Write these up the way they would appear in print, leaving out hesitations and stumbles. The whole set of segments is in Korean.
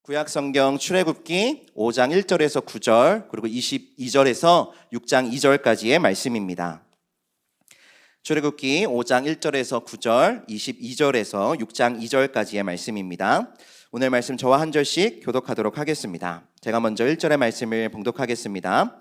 구약성경 출애굽기 5장 1절에서 9절 그리고 22절에서 6장 2절까지의 말씀입니다. 출애굽기 5장 1절에서 9절, 22절에서 6장 2절까지의 말씀입니다. 오늘 말씀 저와 한 절씩 교독하도록 하겠습니다. 제가 먼저 1절의 말씀을 봉독하겠습니다.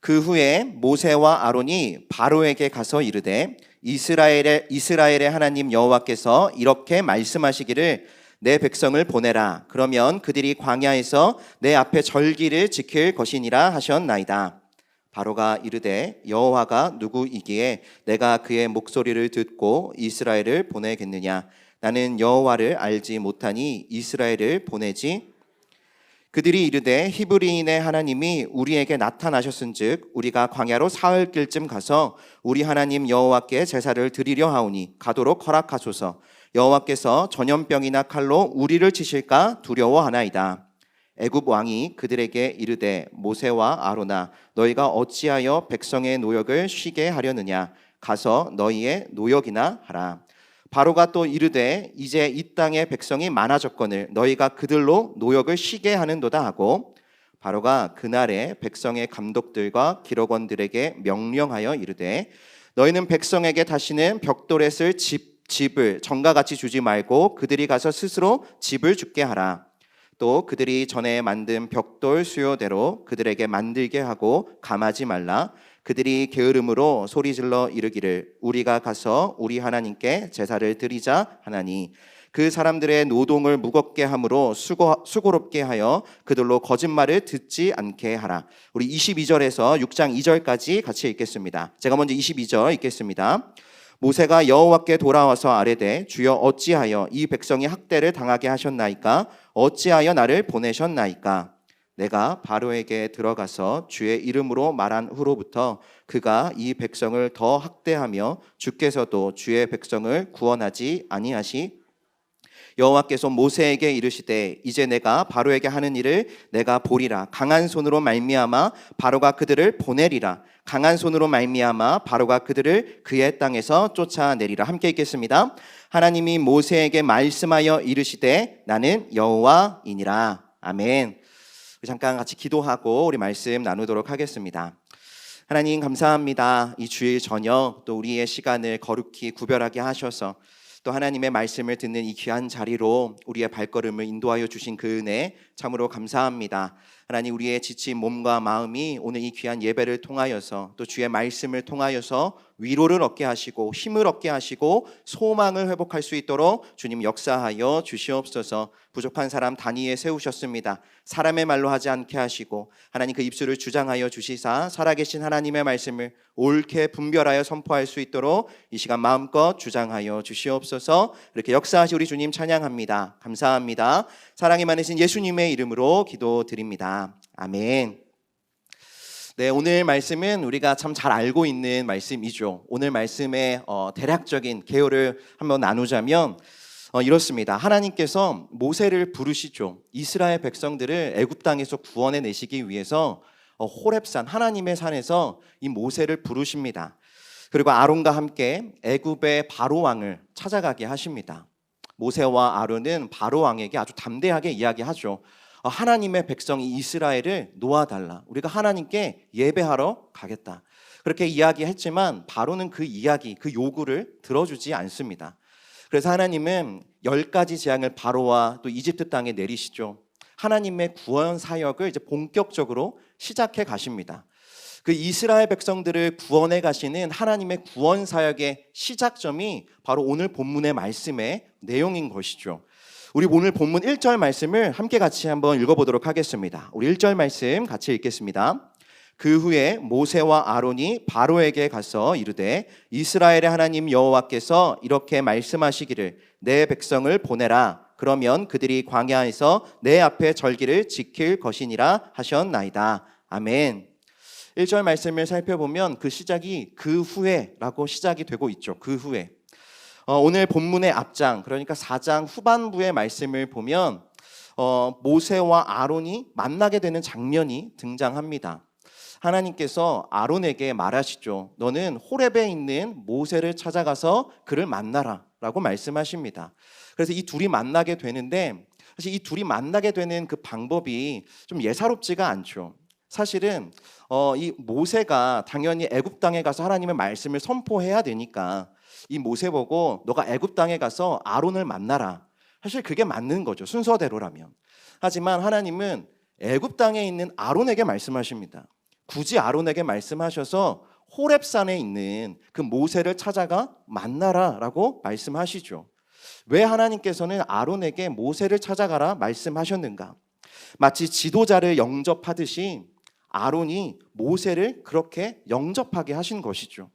그 후에 모세와 아론이 바로에게 가서 이르되 이스라엘의 하나님 여호와께서 이렇게 말씀하시기를 내 백성을 보내라. 그러면 그들이 광야에서 내 앞에 절기를 지킬 것이니라 하셨나이다. 바로가 이르되 여호와가 누구이기에 내가 그의 목소리를 듣고 이스라엘을 보내겠느냐. 나는 여호와를 알지 못하니 이스라엘을 보내지. 그들이 이르되 히브리인의 하나님이 우리에게 나타나셨은즉 우리가 광야로 사흘 길쯤 가서 우리 하나님 여호와께 제사를 드리려 하오니 가도록 허락하소서. 여호와께서 전염병이나 칼로 우리를 치실까 두려워하나이다. 애굽 왕이 그들에게 이르되 모세와 아론아 너희가 어찌하여 백성의 노역을 쉬게 하려느냐. 가서 너희의 노역이나 하라. 바로가 또 이르되 이제 이 땅의 백성이 많아졌거늘 너희가 그들로 노역을 쉬게 하는도다 하고 바로가 그날에 백성의 감독들과 기록원들에게 명령하여 이르되 너희는 백성에게 다시는 벽돌에 쓸 집을 전과 같이 주지 말고 그들이 가서 스스로 집을 짓게 하라. 또 그들이 전에 만든 벽돌 수요대로 그들에게 만들게 하고 감하지 말라. 그들이 게으름으로 소리질러 이르기를 우리가 가서 우리 하나님께 제사를 드리자 하나니 그 사람들의 노동을 무겁게 함으로 수고롭게 하여 그들로 거짓말을 듣지 않게 하라. 우리 22절에서 6장 2절까지 같이 읽겠습니다. 제가 먼저 22절 읽겠습니다. 모세가 여호와께 돌아와서 아뢰되 주여 어찌하여 이 백성이 학대를 당하게 하셨나이까? 어찌하여 나를 보내셨나이까? 내가 바로에게 들어가서 주의 이름으로 말한 후로부터 그가 이 백성을 더 학대하며 주께서도 주의 백성을 구원하지 아니하시. 여호와께서 모세에게 이르시되 이제 내가 바로에게 하는 일을 내가 보리라. 강한 손으로 말미암아 바로가 그들을 보내리라. 강한 손으로 말미암아 바로가 그들을 그의 땅에서 쫓아내리라. 함께 읽겠습니다. 하나님이 모세에게 말씀하여 이르시되 나는 여호와이니라. 아멘. 잠깐 같이 기도하고 우리 말씀 나누도록 하겠습니다. 하나님 감사합니다. 이 주일 저녁 또 우리의 시간을 거룩히 구별하게 하셔서 또 하나님의 말씀을 듣는 이 귀한 자리로 우리의 발걸음을 인도하여 주신 그 은혜 참으로 감사합니다. 하나님 우리의 지친 몸과 마음이 오늘 이 귀한 예배를 통하여서 또 주의 말씀을 통하여서 위로를 얻게 하시고 힘을 얻게 하시고 소망을 회복할 수 있도록 주님 역사하여 주시옵소서. 부족한 사람 단위에 세우셨습니다. 사람의 말로 하지 않게 하시고 하나님 그 입술을 주장하여 주시사 살아계신 하나님의 말씀을 옳게 분별하여 선포할 수 있도록 이 시간 마음껏 주장하여 주시옵소서. 이렇게 역사하시 우리 주님 찬양합니다. 감사합니다. 사랑이 많으신 예수님의 이름으로 기도드립니다. 아멘. 네, 오늘 말씀은 우리가 참 잘 알고 있는 말씀이죠. 오늘 말씀의 대략적인 개요를 한번 나누자면 이렇습니다. 하나님께서 모세를 부르시죠. 이스라엘 백성들을 애굽 땅에서 구원해 내시기 위해서 호렙산 하나님의 산에서 이 모세를 부르십니다. 그리고 아론과 함께 애굽의 바로 왕을 찾아가게 하십니다. 모세와 아론은 바로 왕에게 아주 담대하게 이야기하죠. 하나님의 백성이 이스라엘을 놓아달라. 우리가 하나님께 예배하러 가겠다. 그렇게 이야기했지만 바로는 그 이야기, 그 요구를 들어주지 않습니다. 그래서 하나님은 10가지 재앙을 바로와 또 이집트 땅에 내리시죠. 하나님의 구원 사역을 이제 본격적으로 시작해 가십니다. 그 이스라엘 백성들을 구원해 가시는 하나님의 구원 사역의 시작점이 바로 오늘 본문의 말씀의 내용인 것이죠. 우리 오늘 본문 1절 말씀을 함께 같이 한번 읽어보도록 하겠습니다. 우리 1절 말씀 같이 읽겠습니다. 그 후에 모세와 아론이 바로에게 가서 이르되 이스라엘의 하나님 여호와께서 이렇게 말씀하시기를 내 백성을 보내라. 그러면 그들이 광야에서 내 앞에 절기를 지킬 것이니라 하셨나이다. 아멘. 1절 말씀을 살펴보면 그 시작이 그 후에라고 시작이 되고 있죠. 그 후에. 오늘 본문의 앞장, 그러니까 4장 후반부의 말씀을 보면 모세와 아론이 만나게 되는 장면이 등장합니다. 하나님께서 아론에게 말하시죠. 너는 호렙에 있는 모세를 찾아가서 그를 만나라 라고 말씀하십니다. 그래서 이 둘이 만나게 되는데 사실 이 둘이 만나게 되는 그 방법이 좀 예사롭지가 않죠. 사실은 이 모세가 당연히 애굽 땅에 가서 하나님의 말씀을 선포해야 되니까 이 모세 보고 너가 애굽 땅에 가서 아론을 만나라. 사실 그게 맞는 거죠. 순서대로라면. 하지만 하나님은 애굽 땅에 있는 아론에게 말씀하십니다. 굳이 아론에게 말씀하셔서 호렙산에 있는 그 모세를 찾아가 만나라라고 말씀하시죠. 왜 하나님께서는 아론에게 모세를 찾아가라 말씀하셨는가? 마치 지도자를 영접하듯이 아론이 모세를 그렇게 영접하게 하신 것이죠.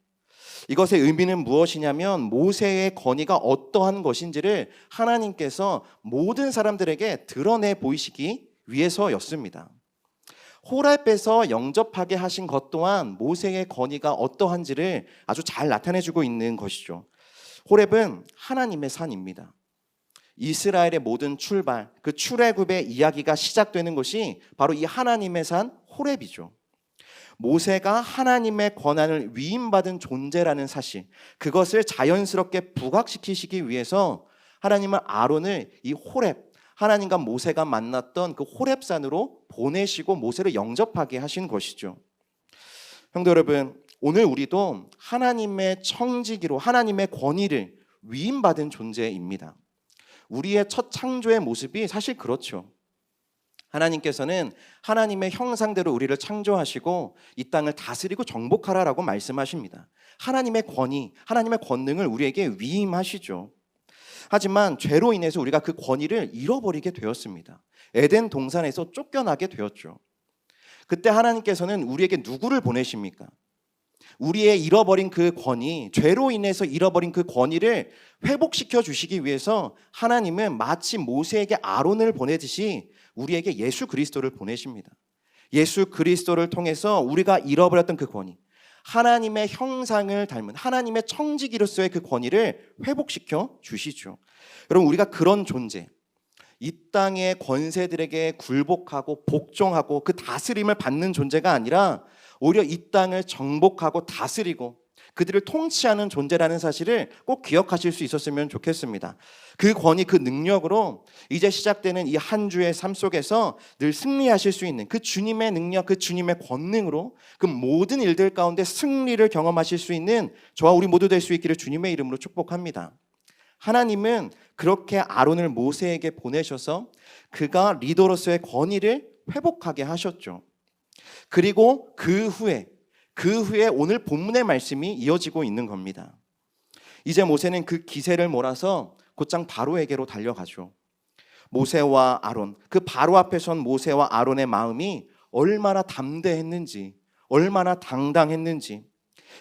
이것의 의미는 무엇이냐면 모세의 권위가 어떠한 것인지를 하나님께서 모든 사람들에게 드러내 보이시기 위해서였습니다. 호렙에서 영접하게 하신 것 또한 모세의 권위가 어떠한지를 아주 잘 나타내주고 있는 것이죠. 호렙은 하나님의 산입니다. 이스라엘의 모든 출발, 그 출애굽의 이야기가 시작되는 것이 바로 이 하나님의 산 호렙이죠. 모세가 하나님의 권한을 위임받은 존재라는 사실, 그것을 자연스럽게 부각시키시기 위해서 하나님은 아론을 이 호렙, 하나님과 모세가 만났던 그 호렙산으로 보내시고 모세를 영접하게 하신 것이죠. 성도 여러분, 오늘 우리도 하나님의 청지기로 하나님의 권위를 위임받은 존재입니다. 우리의 첫 창조의 모습이 사실 그렇죠. 하나님께서는 하나님의 형상대로 우리를 창조하시고 이 땅을 다스리고 정복하라라고 말씀하십니다. 하나님의 권위, 하나님의 권능을 우리에게 위임하시죠. 하지만 죄로 인해서 우리가 그 권위를 잃어버리게 되었습니다. 에덴 동산에서 쫓겨나게 되었죠. 그때 하나님께서는 우리에게 누구를 보내십니까? 우리의 잃어버린 그 권위, 죄로 인해서 잃어버린 그 권위를 회복시켜 주시기 위해서 하나님은 마치 모세에게 아론을 보내듯이 우리에게 예수 그리스도를 보내십니다. 예수 그리스도를 통해서 우리가 잃어버렸던 그 권위, 하나님의 형상을 닮은 하나님의 청지기로서의 그 권위를 회복시켜 주시죠. 여러분, 우리가 그런 존재, 이 땅의 권세들에게 굴복하고 복종하고 그 다스림을 받는 존재가 아니라 오히려 이 땅을 정복하고 다스리고 그들을 통치하는 존재라는 사실을 꼭 기억하실 수 있었으면 좋겠습니다. 그 권위, 그 능력으로 이제 시작되는 이 한 주의 삶 속에서 늘 승리하실 수 있는 그 주님의 능력, 그 주님의 권능으로 그 모든 일들 가운데 승리를 경험하실 수 있는 저와 우리 모두 될 수 있기를 주님의 이름으로 축복합니다. 하나님은 그렇게 아론을 모세에게 보내셔서 그가 리더로서의 권위를 회복하게 하셨죠. 그리고 그 후에 오늘 본문의 말씀이 이어지고 있는 겁니다. 이제 모세는 그 기세를 몰아서 곧장 바로에게로 달려가죠. 모세와 아론, 그 바로 앞에 선 모세와 아론의 마음이 얼마나 담대했는지, 얼마나 당당했는지,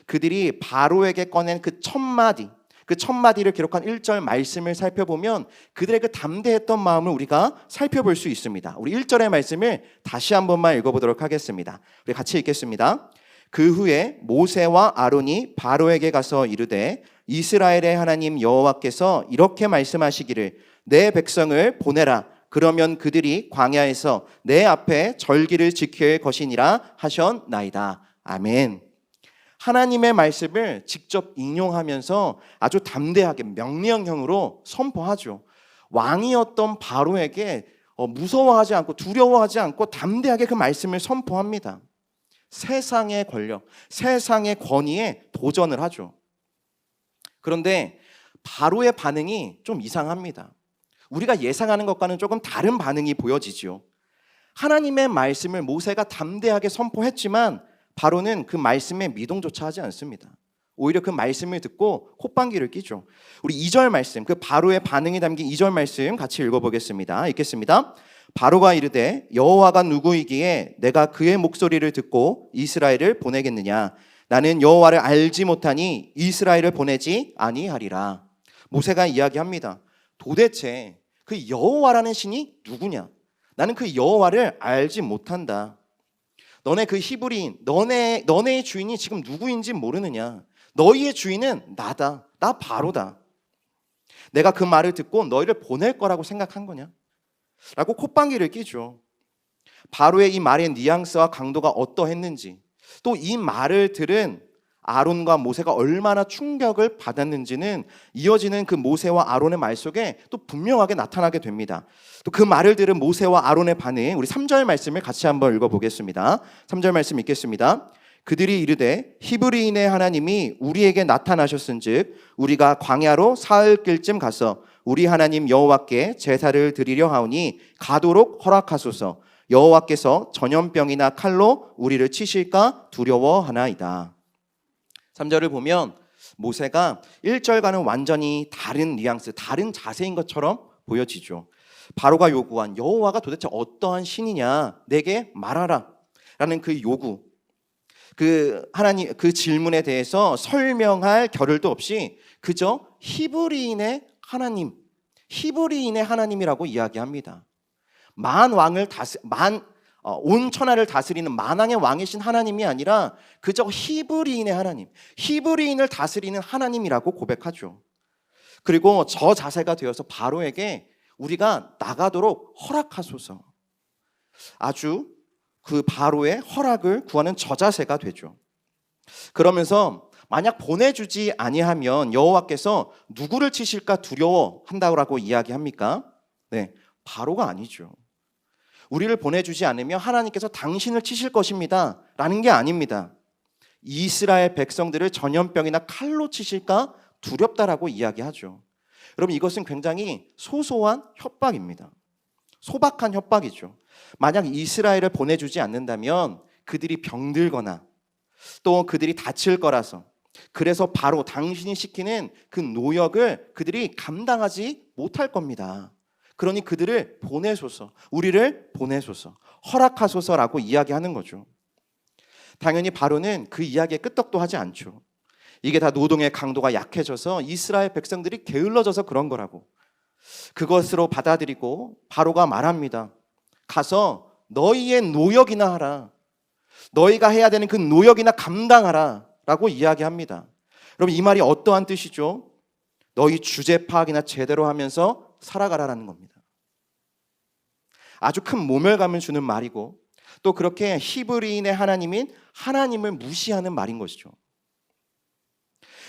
그들이 바로에게 꺼낸 그 첫 마디를 기록한 1절 말씀을 살펴보면 그들의 그 담대했던 마음을 우리가 살펴볼 수 있습니다. 우리 1절의 말씀을 다시 한 번만 읽어보도록 하겠습니다. 우리 같이 읽겠습니다. 그 후에 모세와 아론이 바로에게 가서 이르되 이스라엘의 하나님 여호와께서 이렇게 말씀하시기를 내 백성을 보내라. 그러면 그들이 광야에서 내 앞에 절기를 지킬 것이니라 하셨나이다. 아멘. 하나님의 말씀을 직접 인용하면서 아주 담대하게 명령형으로 선포하죠. 왕이었던 바로에게 무서워하지 않고 두려워하지 않고 담대하게 그 말씀을 선포합니다. 세상의 권력, 세상의 권위에 도전을 하죠. 그런데 바로의 반응이 좀 이상합니다. 우리가 예상하는 것과는 조금 다른 반응이 보여지죠. 하나님의 말씀을 모세가 담대하게 선포했지만 바로는 그 말씀에 미동조차 하지 않습니다. 오히려 그 말씀을 듣고 콧방귀를 뀌죠. 우리 2절 말씀, 그 바로의 반응이 담긴 2절 말씀 같이 읽어보겠습니다. 읽겠습니다. 바로가 이르되 여호와가 누구이기에 내가 그의 목소리를 듣고 이스라엘을 보내겠느냐. 나는 여호와를 알지 못하니 이스라엘을 보내지 아니하리라. 모세가 이야기합니다. 도대체 그 여호와라는 신이 누구냐? 나는 그 여호와를 알지 못한다. 너네 그 히브리인, 너네의 주인이 지금 누구인지 모르느냐? 너희의 주인은 나다. 나 바로다. 내가 그 말을 듣고 너희를 보낼 거라고 생각한 거냐? 라고 콧방귀를 뀌죠. 바로의 이 말의 뉘앙스와 강도가 어떠했는지, 또 이 말을 들은 아론과 모세가 얼마나 충격을 받았는지는 이어지는 그 모세와 아론의 말 속에 또 분명하게 나타나게 됩니다. 또 그 말을 들은 모세와 아론의 반응, 우리 3절 말씀을 같이 한번 읽어보겠습니다. 3절 말씀 읽겠습니다. 그들이 이르되 히브리인의 하나님이 우리에게 나타나셨은즉 우리가 광야로 사흘길쯤 가서 우리 하나님 여호와께 제사를 드리려 하오니 가도록 허락하소서. 여호와께서 전염병이나 칼로 우리를 치실까 두려워하나이다. 3절을 보면 모세가 1절과는 완전히 다른 뉘앙스, 다른 자세인 것처럼 보여지죠. 바로가 요구한 여호와가 도대체 어떠한 신이냐 내게 말하라 라는 그 요구, 하나님 그 질문에 대해서 설명할 겨를도 없이 그저 히브리인의 하나님이라고 이야기합니다. 온 천하를 다스리는 만왕의 왕이신 하나님이 아니라 그저 히브리인의 하나님, 히브리인을 다스리는 하나님이라고 고백하죠. 그리고 저 자세가 되어서 바로에게 우리가 나가도록 허락하소서. 아주 그 바로의 허락을 구하는 저 자세가 되죠. 그러면서 만약 보내주지 아니하면 여호와께서 누구를 치실까 두려워한다고 이야기합니까? 네, 바로가 아니죠. 우리를 보내주지 않으면 하나님께서 당신을 치실 것입니다 라는 게 아닙니다. 이스라엘 백성들을 전염병이나 칼로 치실까 두렵다라고 이야기하죠. 여러분, 이것은 굉장히 소소한 협박입니다. 소박한 협박이죠. 만약 이스라엘을 보내주지 않는다면 그들이 병들거나 또 그들이 다칠 거라서, 그래서 바로 당신이 시키는 그 노역을 그들이 감당하지 못할 겁니다. 그러니 그들을 보내소서, 우리를 보내소서, 허락하소서라고 이야기하는 거죠. 당연히 바로는 그 이야기에 끄떡도 하지 않죠. 이게 다 노동의 강도가 약해져서 이스라엘 백성들이 게을러져서 그런 거라고. 그것으로 받아들이고 바로가 말합니다. 가서 너희의 노역이나 하라. 너희가 해야 되는 그 노역이나 감당하라 라고 이야기합니다. 여러분, 이 말이 어떠한 뜻이죠? 너희 주제 파악이나 제대로 하면서 살아가라라는 겁니다. 아주 큰 모멸감을 주는 말이고, 또 그렇게 히브리인의 하나님인 하나님을 무시하는 말인 것이죠.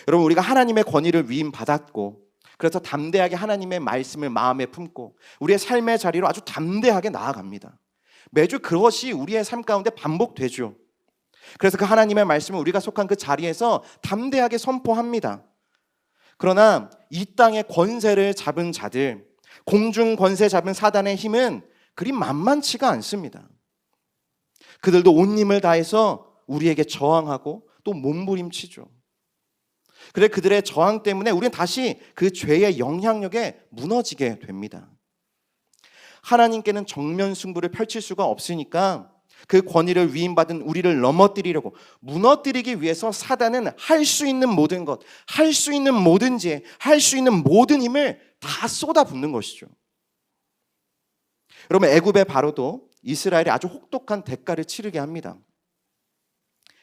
여러분, 우리가 하나님의 권위를 위임받았고, 그래서 담대하게 하나님의 말씀을 마음에 품고 우리의 삶의 자리로 아주 담대하게 나아갑니다. 매주 그것이 우리의 삶 가운데 반복되죠. 그래서 그 하나님의 말씀을 우리가 속한 그 자리에서 담대하게 선포합니다. 그러나 이 땅의 권세를 잡은 자들, 공중 권세 잡은 사단의 힘은 그리 만만치가 않습니다. 그들도 온 힘을 다해서 우리에게 저항하고 또 몸부림치죠. 그래, 그들의 저항 때문에 우리는 다시 그 죄의 영향력에 무너지게 됩니다. 하나님께는 정면 승부를 펼칠 수가 없으니까 그 권위를 위임받은 우리를 넘어뜨리려고, 무너뜨리기 위해서 사단은 할 수 있는 모든 것, 할 수 있는 모든 지혜, 할 수 있는 모든 힘을 다 쏟아붓는 것이죠. 여러분, 애굽의 바로도 이스라엘이 아주 혹독한 대가를 치르게 합니다.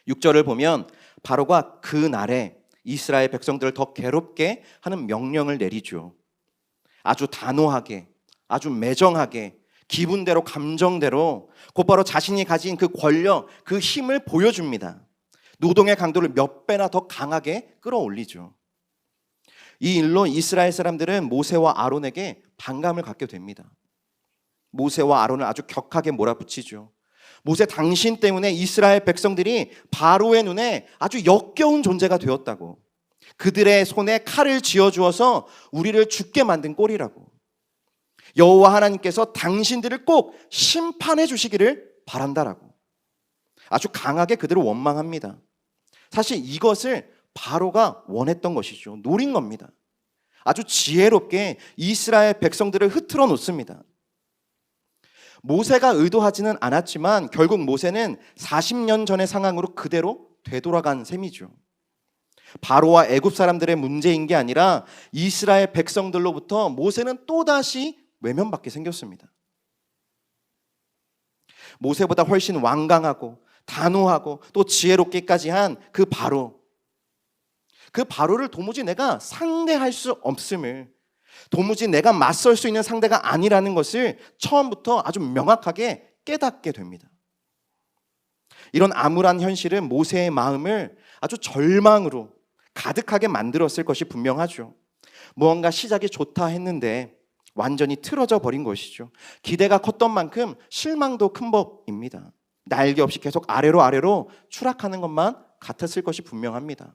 6절을 보면 바로가 그 날에 이스라엘 백성들을 더 괴롭게 하는 명령을 내리죠. 아주 단호하게, 아주 매정하게, 기분대로, 감정대로 곧바로 자신이 가진 그 권력, 그 힘을 보여줍니다. 노동의 강도를 몇 배나 더 강하게 끌어올리죠. 이 일로 이스라엘 사람들은 모세와 아론에게 반감을 갖게 됩니다. 모세와 아론을 아주 격하게 몰아붙이죠. 모세, 당신 때문에 이스라엘 백성들이 바로의 눈에 아주 역겨운 존재가 되었다고. 그들의 손에 칼을 쥐어주어서 우리를 죽게 만든 꼴이라고. 여호와 하나님께서 당신들을 꼭 심판해 주시기를 바란다라고. 아주 강하게 그들을 원망합니다. 사실 이것을 바로가 원했던 것이죠. 노린 겁니다. 아주 지혜롭게 이스라엘 백성들을 흐트러 놓습니다. 모세가 의도하지는 않았지만 결국 모세는 40년 전의 상황으로 그대로 되돌아간 셈이죠. 바로와 애굽 사람들의 문제인 게 아니라 이스라엘 백성들로부터 모세는 또다시 외면받게 생겼습니다. 모세보다 훨씬 완강하고 단호하고 또 지혜롭게까지 한 그 바로를 도무지 내가 상대할 수 없음을, 도무지 내가 맞설 수 있는 상대가 아니라는 것을 처음부터 아주 명확하게 깨닫게 됩니다. 이런 암울한 현실은 모세의 마음을 아주 절망으로 가득하게 만들었을 것이 분명하죠. 무언가 시작이 좋다 했는데 완전히 틀어져 버린 것이죠. 기대가 컸던 만큼 실망도 큰 법입니다. 날개 없이 계속 아래로 추락하는 것만 같았을 것이 분명합니다.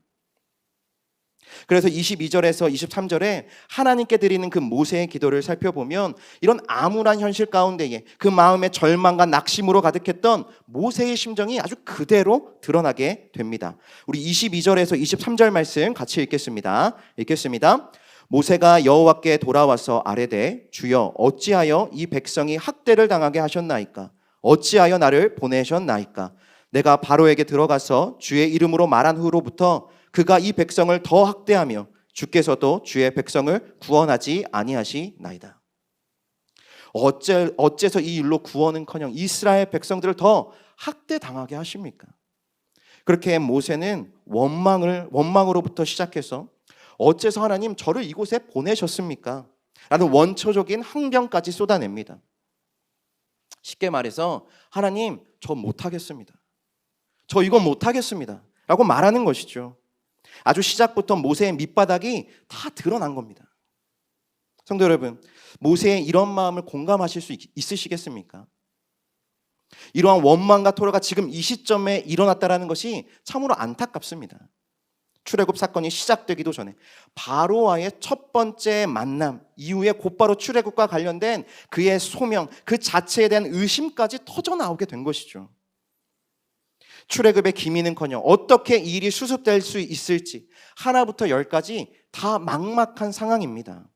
그래서 22절에서 23절에 하나님께 드리는 그 모세의 기도를 살펴보면 이런 암울한 현실 가운데에 그 마음의 절망과 낙심으로 가득했던 모세의 심정이 아주 그대로 드러나게 됩니다. 우리 22절에서 23절 말씀 같이 읽겠습니다. 모세가 여호와께 돌아와서 아뢰되 주여 어찌하여 이 백성이 학대를 당하게 하셨나이까? 어찌하여 나를 보내셨나이까? 내가 바로에게 들어가서 주의 이름으로 말한 후로부터 그가 이 백성을 더 학대하며 주께서도 주의 백성을 구원하지 아니하시나이다. 어째서 이 일로 구원은커녕 이스라엘 백성들을 더 학대당하게 하십니까? 그렇게 모세는 원망으로부터 시작해서 어째서 하나님 저를 이곳에 보내셨습니까? 라는 원초적인 항변까지 쏟아냅니다. 쉽게 말해서 하나님 저 못하겠습니다. 저 이건 못하겠습니다. 라고 말하는 것이죠. 아주 시작부터 모세의 밑바닥이 다 드러난 겁니다. 성도 여러분, 모세의 이런 마음을 공감하실 수 있으시겠습니까? 이러한 원망과 토로가 지금 이 시점에 일어났다는 것이 참으로 안타깝습니다. 출애굽 사건이 시작되기도 전에 바로와의 첫 번째 만남 이후에 곧바로 출애굽과 관련된 그의 소명, 그 자체에 대한 의심까지 터져나오게 된 것이죠. 출애굽의 기미는커녕 어떻게 이 일이 수습될 수 있을지 하나부터 열까지 다 막막한 상황입니다.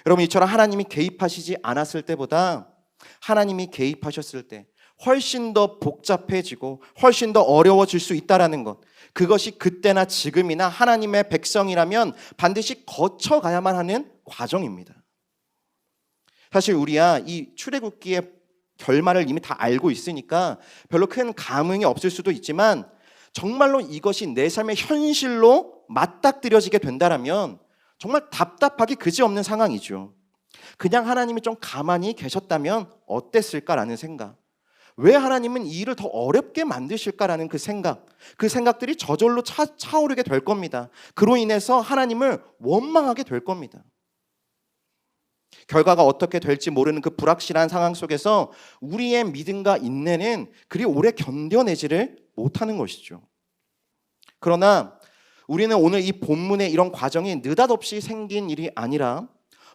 여러분, 이처럼 하나님이 개입하시지 않았을 때보다 하나님이 개입하셨을 때 훨씬 더 복잡해지고 훨씬 더 어려워질 수 있다는 것, 그것이 그때나 지금이나 하나님의 백성이라면 반드시 거쳐가야만 하는 과정입니다. 사실 우리야 이 출애굽기의 결말을 이미 다 알고 있으니까 별로 큰 감흥이 없을 수도 있지만 정말로 이것이 내 삶의 현실로 맞닥뜨려지게 된다면 정말 답답하기 그지없는 상황이죠. 그냥 하나님이 좀 가만히 계셨다면 어땠을까라는 생각, 왜 하나님은 이 일을 더 어렵게 만드실까라는 그 생각들이 저절로 차오르게 될 겁니다. 그로 인해서 하나님을 원망하게 될 겁니다. 결과가 어떻게 될지 모르는 그 불확실한 상황 속에서 우리의 믿음과 인내는 그리 오래 견뎌내지를 못하는 것이죠. 그러나 우리는 오늘 이 본문의 이런 과정이 느닷없이 생긴 일이 아니라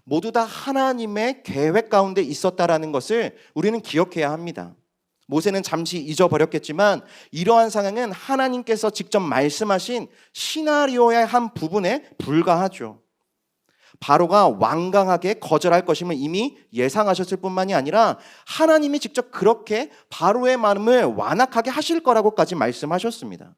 모두 다 하나님의 계획 가운데 있었다라는 것을 우리는 기억해야 합니다. 모세는 잠시 잊어버렸겠지만 이러한 상황은 하나님께서 직접 말씀하신 시나리오의 한 부분에 불과하죠. 바로가 완강하게 거절할 것임을 이미 예상하셨을 뿐만이 아니라 하나님이 직접 그렇게 바로의 마음을 완악하게 하실 거라고까지 말씀하셨습니다.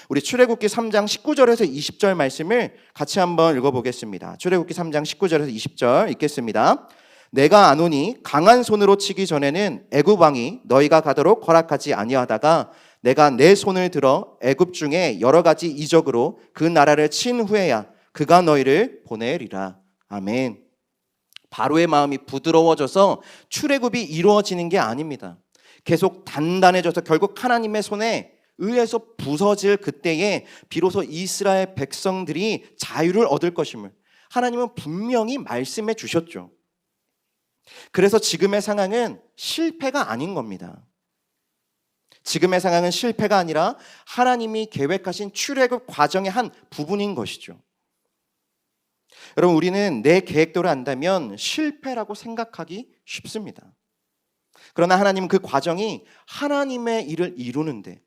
우리 출애굽기 3장 19절에서 20절 말씀을 같이 한번 읽어보겠습니다. 출애굽기 3장 19절에서 20절 읽겠습니다. 내가 아노니 강한 손으로 치기 전에는 애굽 왕이 너희가 가도록 허락하지 아니하다가 내가 내 손을 들어 애굽 중에 여러 가지 이적으로 그 나라를 친 후에야 그가 너희를 보내리라. 아멘. 바로의 마음이 부드러워져서 출애굽이 이루어지는 게 아닙니다. 계속 단단해져서 결국 하나님의 손에 의해서 부서질 그때에 비로소 이스라엘 백성들이 자유를 얻을 것임을 하나님은 분명히 말씀해 주셨죠. 그래서 지금의 상황은 실패가 아닌 겁니다. 지금의 상황은 실패가 아니라 하나님이 계획하신 출애굽 과정의 한 부분인 것이죠. 여러분, 우리는 내 계획대로 안다면 실패라고 생각하기 쉽습니다. 그러나 하나님은 그 과정이 하나님의 일을 이루는데,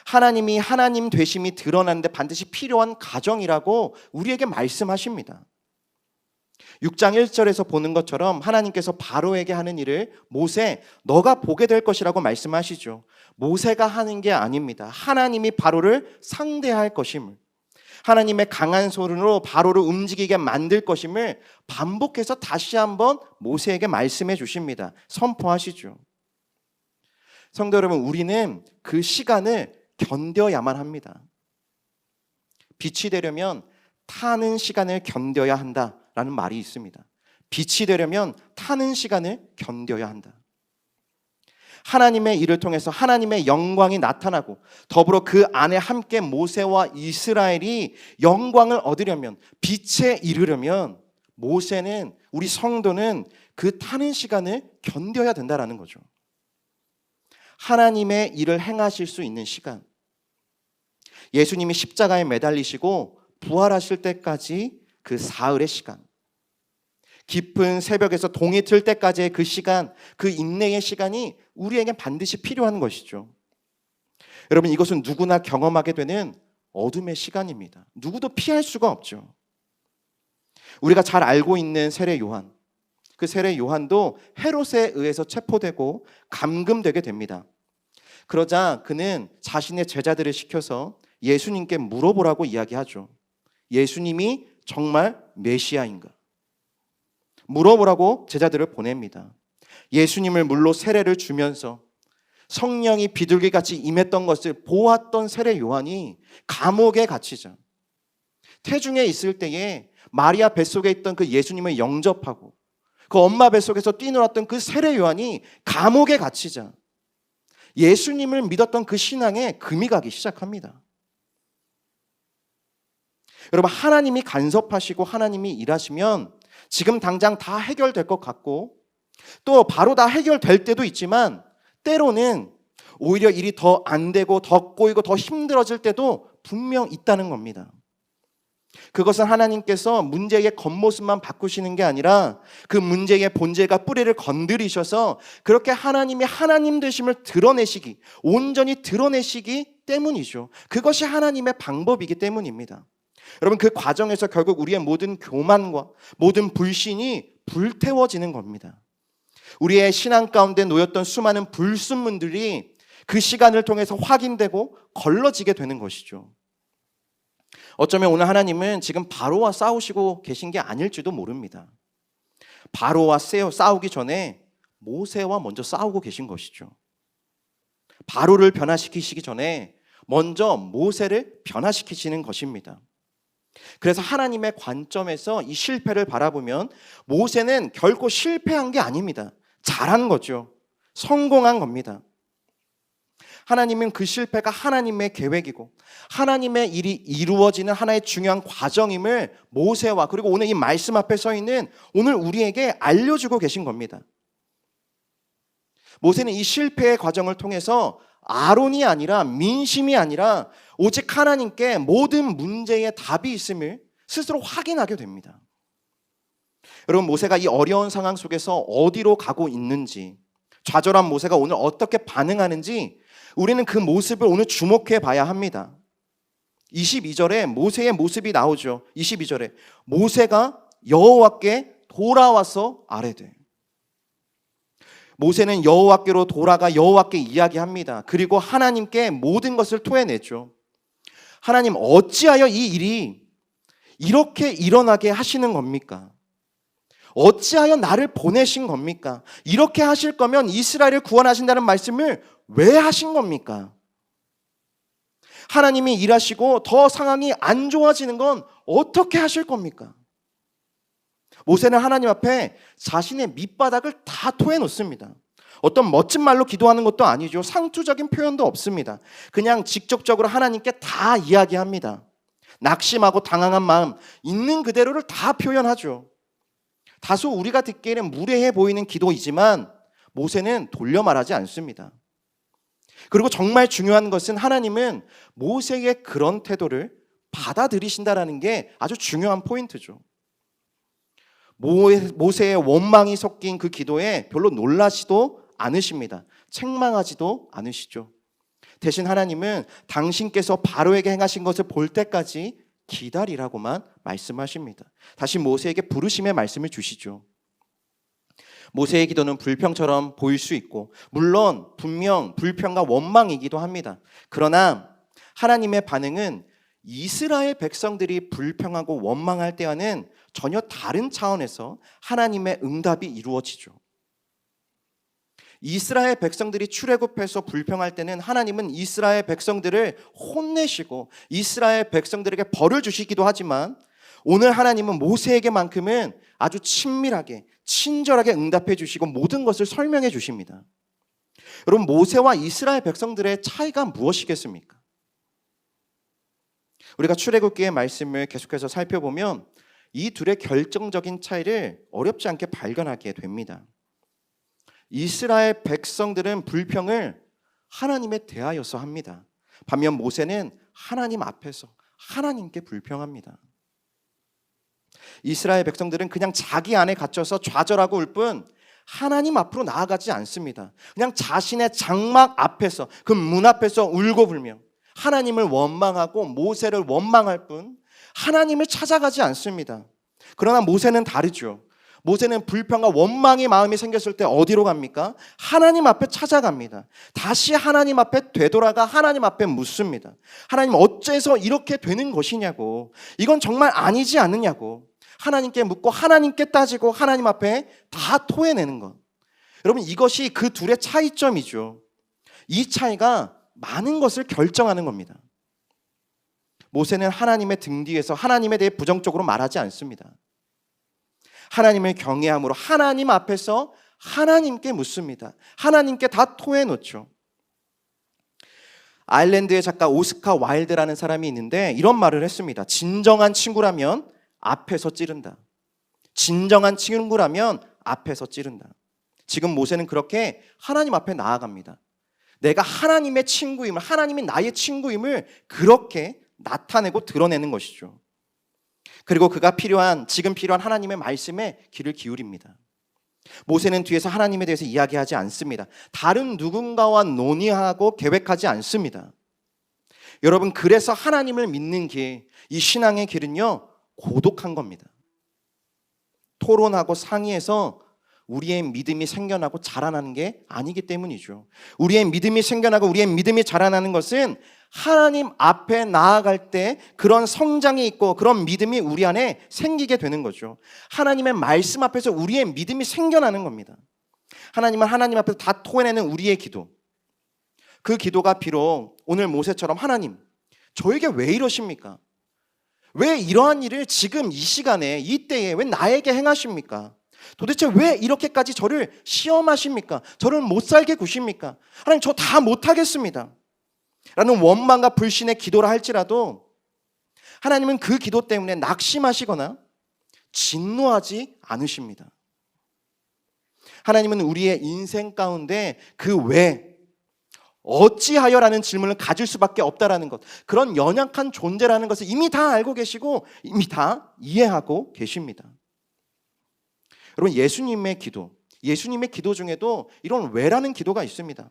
하나님이 하나님 되심이 드러나는데 반드시 필요한 과정이라고 우리에게 말씀하십니다. 6장 1절에서 보는 것처럼 하나님께서 바로에게 하는 일을 모세, 너가 보게 될 것이라고 말씀하시죠. 모세가 하는 게 아닙니다. 하나님이 바로를 상대할 것임을, 하나님의 강한 손으로 바로를 움직이게 만들 것임을 반복해서 다시 한번 모세에게 말씀해 주십니다. 선포하시죠. 성도 여러분, 우리는 그 시간을 견뎌야만 합니다. 빛이 되려면 타는 시간을 견뎌야 한다라는 말이 있습니다. 빛이 되려면 타는 시간을 견뎌야 한다. 하나님의 일을 통해서 하나님의 영광이 나타나고 더불어 그 안에 함께 모세와 이스라엘이 영광을 얻으려면, 빛에 이르려면 모세는, 우리 성도는 그 타는 시간을 견뎌야 된다라는 거죠. 하나님의 일을 행하실 수 있는 시간, 예수님이 십자가에 매달리시고 부활하실 때까지 그 사흘의 시간, 깊은 새벽에서 동이 틀 때까지의 그 시간, 그 인내의 시간이 우리에게 반드시 필요한 것이죠. 여러분, 이것은 누구나 경험하게 되는 어둠의 시간입니다. 누구도 피할 수가 없죠. 우리가 잘 알고 있는 세례 요한, 그 세례 요한도 헤롯에 의해서 체포되고 감금되게 됩니다. 그러자 그는 자신의 제자들을 시켜서 예수님께 물어보라고 이야기하죠. 예수님이 정말 메시아인가? 물어보라고 제자들을 보냅니다. 예수님을 물로 세례를 주면서 성령이 비둘기같이 임했던 것을 보았던 세례 요한이 감옥에 갇히자, 태중에 있을 때에 마리아 뱃속에 있던 그 예수님을 영접하고 그 엄마 뱃속에서 뛰놀았던 그 세례 요한이 감옥에 갇히자 예수님을 믿었던 그 신앙에 금이 가기 시작합니다. 여러분, 하나님이 간섭하시고 하나님이 일하시면 지금 당장 다 해결될 것 같고 또 바로 다 해결될 때도 있지만 때로는 오히려 일이 더 안 되고 더 꼬이고 더 힘들어질 때도 분명 있다는 겁니다. 그것은 하나님께서 문제의 겉모습만 바꾸시는 게 아니라 그 문제의 본질과 뿌리를 건드리셔서 그렇게 하나님이 하나님 되심을 드러내시기, 온전히 드러내시기 때문이죠. 그것이 하나님의 방법이기 때문입니다. 여러분, 그 과정에서 결국 우리의 모든 교만과 모든 불신이 불태워지는 겁니다. 우리의 신앙 가운데 놓였던 수많은 불순물들이 그 시간을 통해서 확인되고 걸러지게 되는 것이죠. 어쩌면 오늘 하나님은 지금 바로와 싸우시고 계신 게 아닐지도 모릅니다. 바로와 싸우기 전에 모세와 먼저 싸우고 계신 것이죠. 바로를 변화시키시기 전에 먼저 모세를 변화시키시는 것입니다. 그래서 하나님의 관점에서 이 실패를 바라보면 모세는 결코 실패한 게 아닙니다. 잘한 거죠. 성공한 겁니다. 하나님은 그 실패가 하나님의 계획이고 하나님의 일이 이루어지는 하나의 중요한 과정임을 모세와 그리고 오늘 이 말씀 앞에 서 있는 오늘 우리에게 알려주고 계신 겁니다. 모세는 이 실패의 과정을 통해서 아론이 아니라 민심이 아니라 오직 하나님께 모든 문제의 답이 있음을 스스로 확인하게 됩니다. 여러분, 모세가 이 어려운 상황 속에서 어디로 가고 있는지, 좌절한 모세가 오늘 어떻게 반응하는지 우리는 그 모습을 오늘 주목해 봐야 합니다. 22절에 모세의 모습이 나오죠. 22절에 모세가 여호와께 돌아와서 아뢰되. 모세는 여호와께로 돌아가 여호와께 이야기합니다. 그리고 하나님께 모든 것을 토해내죠. 하나님, 어찌하여 이 일이 이렇게 일어나게 하시는 겁니까? 어찌하여 나를 보내신 겁니까? 이렇게 하실 거면 이스라엘을 구원하신다는 말씀을 왜 하신 겁니까? 하나님이 일하시고 더 상황이 안 좋아지는 건 어떻게 하실 겁니까? 모세는 하나님 앞에 자신의 밑바닥을 다 토해놓습니다. 어떤 멋진 말로 기도하는 것도 아니죠. 상투적인 표현도 없습니다. 그냥 직접적으로 하나님께 다 이야기합니다. 낙심하고 당황한 마음 있는 그대로를 다 표현하죠. 다소 우리가 듣기에는 무례해 보이는 기도이지만 모세는 돌려 말하지 않습니다. 그리고 정말 중요한 것은 하나님은 모세의 그런 태도를 받아들이신다라는 게 아주 중요한 포인트죠. 모세의 원망이 섞인 그 기도에 별로 놀라지도 않으십니다. 책망하지도 않으시죠. 대신 하나님은 당신께서 바로에게 행하신 것을 볼 때까지 기다리라고만 말씀하십니다. 다시 모세에게 부르심의 말씀을 주시죠. 모세의 기도는 불평처럼 보일 수 있고 물론 분명 불평과 원망이기도 합니다. 그러나 하나님의 반응은 이스라엘 백성들이 불평하고 원망할 때와는 전혀 다른 차원에서 하나님의 응답이 이루어지죠. 이스라엘 백성들이 출애굽해서 불평할 때는 하나님은 이스라엘 백성들을 혼내시고 이스라엘 백성들에게 벌을 주시기도 하지만 오늘 하나님은 모세에게만큼은 아주 친밀하게 친절하게 응답해 주시고 모든 것을 설명해 주십니다. 여러분, 모세와 이스라엘 백성들의 차이가 무엇이겠습니까? 우리가 출애굽기의 말씀을 계속해서 살펴보면 이 둘의 결정적인 차이를 어렵지 않게 발견하게 됩니다. 이스라엘 백성들은 불평을 하나님에 대하여서 합니다. 반면 모세는 하나님 앞에서 하나님께 불평합니다. 이스라엘 백성들은 그냥 자기 안에 갇혀서 좌절하고 울 뿐 하나님 앞으로 나아가지 않습니다. 그냥 자신의 장막 앞에서, 그 문 앞에서 울고 불며 하나님을 원망하고 모세를 원망할 뿐 하나님을 찾아가지 않습니다. 그러나 모세는 다르죠. 모세는 불평과 원망의 마음이 생겼을 때 어디로 갑니까? 하나님 앞에 찾아갑니다. 다시 하나님 앞에 되돌아가 하나님 앞에 묻습니다. 하나님, 어째서 이렇게 되는 것이냐고, 이건 정말 아니지 않느냐고 하나님께 묻고 하나님께 따지고 하나님 앞에 다 토해내는 것. 여러분, 이것이 그 둘의 차이점이죠. 이 차이가 많은 것을 결정하는 겁니다. 모세는 하나님의 등 뒤에서 하나님에 대해 부정적으로 말하지 않습니다. 하나님을 경외함으로 하나님 앞에서 하나님께 묻습니다. 하나님께 다 토해놓죠. 아일랜드의 작가 오스카 와일드라는 사람이 있는데 이런 말을 했습니다. 진정한 친구라면 앞에서 찌른다. 진정한 친구라면 앞에서 찌른다. 지금 모세는 그렇게 하나님 앞에 나아갑니다. 내가 하나님의 친구임을, 하나님이 나의 친구임을 그렇게 나타내고 드러내는 것이죠. 그리고 그가 지금 필요한 하나님의 말씀에 귀를 기울입니다. 모세는 뒤에서 하나님에 대해서 이야기하지 않습니다. 다른 누군가와 논의하고 계획하지 않습니다. 여러분, 그래서 하나님을 믿는 길, 이 신앙의 길은요, 고독한 겁니다. 토론하고 상의해서 우리의 믿음이 생겨나고 자라나는 게 아니기 때문이죠. 우리의 믿음이 생겨나고 우리의 믿음이 자라나는 것은 하나님 앞에 나아갈 때 그런 성장이 있고 그런 믿음이 우리 안에 생기게 되는 거죠. 하나님의 말씀 앞에서 우리의 믿음이 생겨나는 겁니다. 하나님은 하나님 앞에서 다 토해내는 우리의 기도, 그 기도가 비록 오늘 모세처럼 하나님, 저에게 왜 이러십니까? 왜 이러한 일을 지금 이 시간에 이때에 왜 나에게 행하십니까? 도대체 왜 이렇게까지 저를 시험하십니까? 저를 못 살게 구십니까? 하나님, 저 다 못하겠습니다 라는 원망과 불신의 기도라 할지라도 하나님은 그 기도 때문에 낙심하시거나 진노하지 않으십니다. 하나님은 우리의 인생 가운데 그 왜, 어찌하여라는 질문을 가질 수밖에 없다라는 것, 그런 연약한 존재라는 것을 이미 다 알고 계시고 이미 다 이해하고 계십니다. 여러분, 예수님의 기도 중에도 이런 왜라는 기도가 있습니다.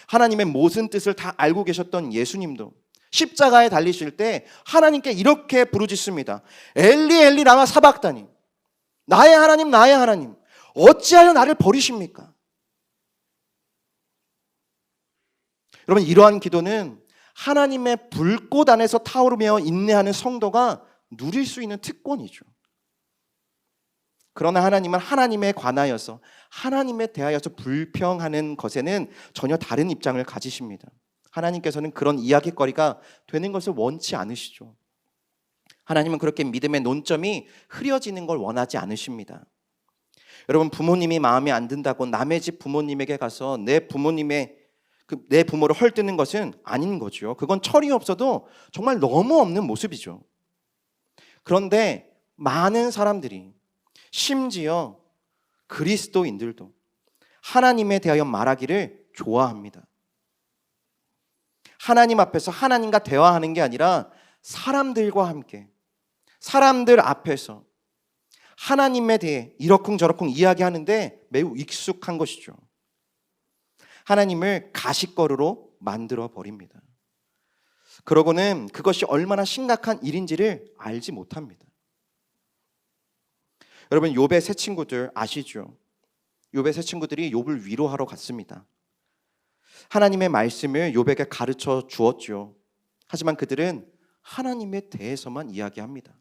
하나님의 모든 뜻을 다 알고 계셨던 예수님도 십자가에 달리실 때 하나님께 이렇게 부르짖습니다. 엘리 엘리 라마 사박다니, 나의 하나님 나의 하나님, 어찌하여 나를 버리십니까? 여러분, 이러한 기도는 하나님의 불꽃 안에서 타오르며 인내하는 성도가 누릴 수 있는 특권이죠. 그러나 하나님은 하나님에 관하여서, 하나님에 대하여서 불평하는 것에는 전혀 다른 입장을 가지십니다. 하나님께서는 그런 이야기거리가 되는 것을 원치 않으시죠. 하나님은 그렇게 믿음의 논점이 흐려지는 걸 원하지 않으십니다. 여러분, 부모님이 마음에 안 든다고 남의 집 부모님에게 가서 내 부모를 헐뜯는 것은 아닌 거죠. 그건 철이 없어도 정말 너무 없는 모습이죠. 그런데 많은 사람들이, 심지어 그리스도인들도 하나님에 대하여 말하기를 좋아합니다. 하나님 앞에서 하나님과 대화하는 게 아니라 사람들과 함께, 사람들 앞에서 하나님에 대해 이러쿵저러쿵 이야기하는데 매우 익숙한 것이죠. 하나님을 가십거리로 만들어 버립니다. 그러고는 그것이 얼마나 심각한 일인지를 알지 못합니다. 여러분, 욥의 세 친구들 아시죠? 욥의 세 친구들이 욥을 위로하러 갔습니다. 하나님의 말씀을 욥에게 가르쳐 주었죠. 하지만 그들은 하나님에 대해서만 이야기합니다.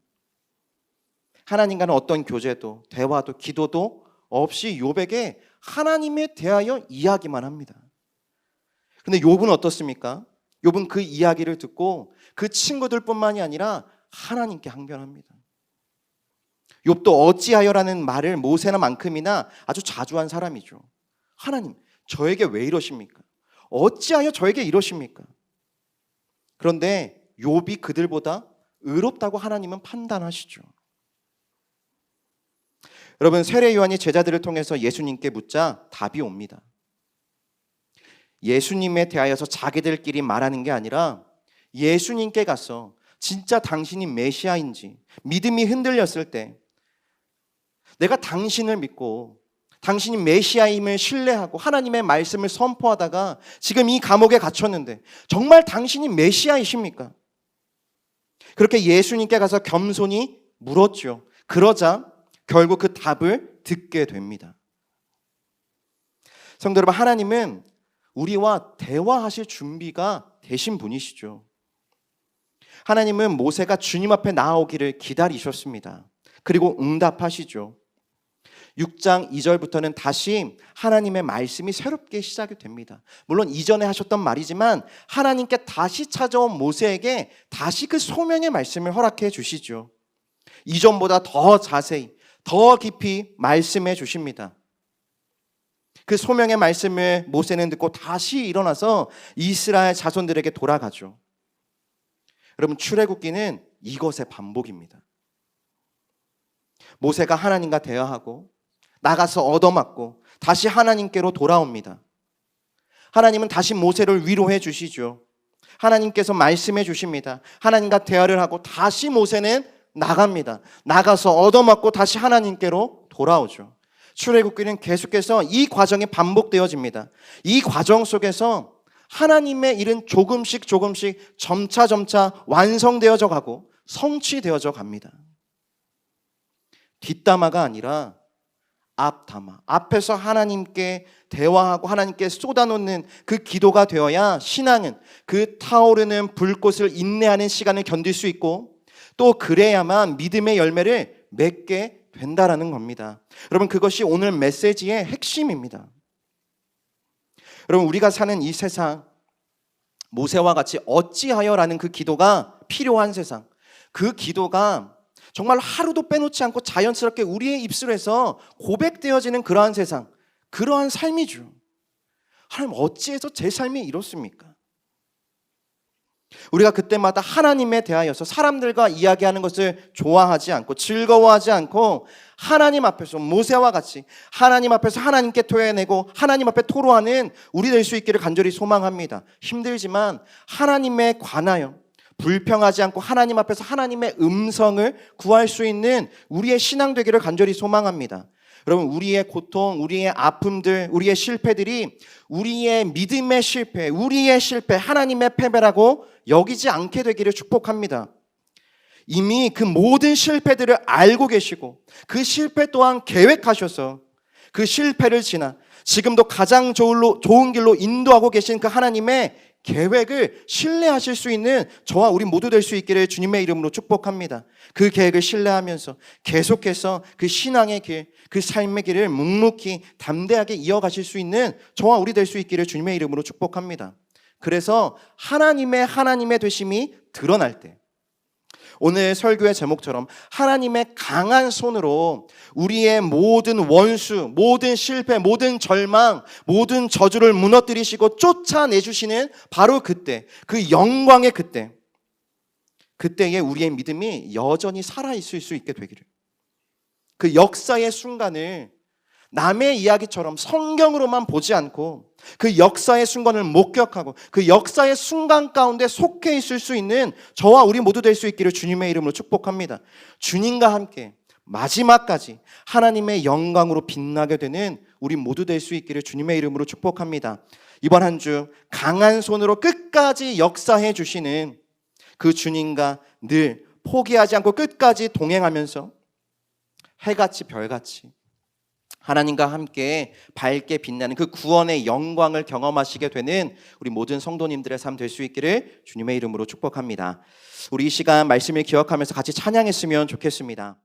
하나님과는 어떤 교제도, 대화도, 기도도 없이 욥에게 하나님에 대하여 이야기만 합니다. 그런데 욥은 어떻습니까? 욥은 그 이야기를 듣고 그 친구들뿐만이 아니라 하나님께 항변합니다. 욥도 어찌하여라는 말을 모세나만큼이나 아주 자주 한 사람이죠. 하나님, 저에게 왜 이러십니까? 어찌하여 저에게 이러십니까? 그런데 욥이 그들보다 의롭다고 하나님은 판단하시죠. 여러분, 세례 요한이 제자들을 통해서 예수님께 묻자 답이 옵니다. 예수님에 대하여서 자기들끼리 말하는 게 아니라 예수님께 가서 진짜 당신이 메시아인지 믿음이 흔들렸을 때 내가 당신을 믿고 당신이 메시아임을 신뢰하고 하나님의 말씀을 선포하다가 지금 이 감옥에 갇혔는데 정말 당신이 메시아이십니까? 그렇게 예수님께 가서 겸손히 물었죠. 그러자 결국 그 답을 듣게 됩니다. 성도 여러분, 하나님은 우리와 대화하실 준비가 되신 분이시죠. 하나님은 모세가 주님 앞에 나아오기를 기다리셨습니다. 그리고 응답하시죠. 6장 2절부터는 다시 하나님의 말씀이 새롭게 시작이 됩니다. 물론 이전에 하셨던 말이지만 하나님께 다시 찾아온 모세에게 다시 그 소명의 말씀을 허락해 주시죠. 이전보다 더 자세히 더 깊이 말씀해 주십니다. 그 소명의 말씀을 모세는 듣고 다시 일어나서 이스라엘 자손들에게 돌아가죠. 여러분, 출애굽기는 이것의 반복입니다. 모세가 하나님과 대화하고 나가서 얻어맞고 다시 하나님께로 돌아옵니다. 하나님은 다시 모세를 위로해 주시죠. 하나님께서 말씀해 주십니다. 하나님과 대화를 하고 다시 모세는 나갑니다. 나가서 얻어맞고 다시 하나님께로 돌아오죠. 출애굽기는 계속해서 이 과정이 반복되어집니다. 이 과정 속에서 하나님의 일은 조금씩 점차 완성되어져 가고 성취되어져 갑니다. 뒷담화가 아니라 앞담화, 앞에서 하나님께 대화하고 하나님께 쏟아놓는 그 기도가 되어야 신앙은 그 타오르는 불꽃을 인내하는 시간을 견딜 수 있고 또 그래야만 믿음의 열매를 맺게 된다라는 겁니다. 여러분, 그것이 오늘 메시지의 핵심입니다. 여러분, 우리가 사는 이 세상, 모세와 같이 어찌하여라는 그 기도가 필요한 세상, 그 기도가 정말 하루도 빼놓지 않고 자연스럽게 우리의 입술에서 고백되어지는 그러한 세상, 그러한 삶이죠. 하나님, 어찌해서 제 삶이 이렇습니까? 우리가 그때마다 하나님에 대하여서 사람들과 이야기하는 것을 좋아하지 않고 즐거워하지 않고 하나님 앞에서 모세와 같이 하나님 앞에서 하나님께 토해내고 하나님 앞에 토로하는 우리 될 수 있기를 간절히 소망합니다. 힘들지만 하나님에 관하여 불평하지 않고 하나님 앞에서 하나님의 음성을 구할 수 있는 우리의 신앙 되기를 간절히 소망합니다. 여러분, 우리의 고통, 우리의 아픔들, 우리의 실패들이 우리의 믿음의 실패, 우리의 실패, 하나님의 패배라고 여기지 않게 되기를 축복합니다. 이미 그 모든 실패들을 알고 계시고 그 실패 또한 계획하셔서 그 실패를 지나 지금도 가장 좋은 길로 인도하고 계신 그 하나님의 계획을 신뢰하실 수 있는 저와 우리 모두 될 수 있기를 주님의 이름으로 축복합니다. 그 계획을 신뢰하면서 계속해서 그 신앙의 길, 그 삶의 길을 묵묵히 담대하게 이어가실 수 있는 저와 우리 될 수 있기를 주님의 이름으로 축복합니다. 그래서 하나님의 되심이 드러날 때, 오늘 설교의 제목처럼 하나님의 강한 손으로 우리의 모든 원수, 모든 실패, 모든 절망, 모든 저주를 무너뜨리시고 쫓아내주시는 바로 그때, 그 영광의 그때에 우리의 믿음이 여전히 살아있을 수 있게 되기를, 그 역사의 순간을 남의 이야기처럼 성경으로만 보지 않고 그 역사의 순간을 목격하고 그 역사의 순간 가운데 속해 있을 수 있는 저와 우리 모두 될 수 있기를 주님의 이름으로 축복합니다. 주님과 함께 마지막까지 하나님의 영광으로 빛나게 되는 우리 모두 될 수 있기를 주님의 이름으로 축복합니다. 이번 한 주 강한 손으로 끝까지 역사해 주시는 그 주님과 늘 포기하지 않고 끝까지 동행하면서 해같이 별같이 하나님과 함께 밝게 빛나는 그 구원의 영광을 경험하시게 되는 우리 모든 성도님들의 삶 될 수 있기를 주님의 이름으로 축복합니다. 우리 이 시간 말씀을 기억하면서 같이 찬양했으면 좋겠습니다.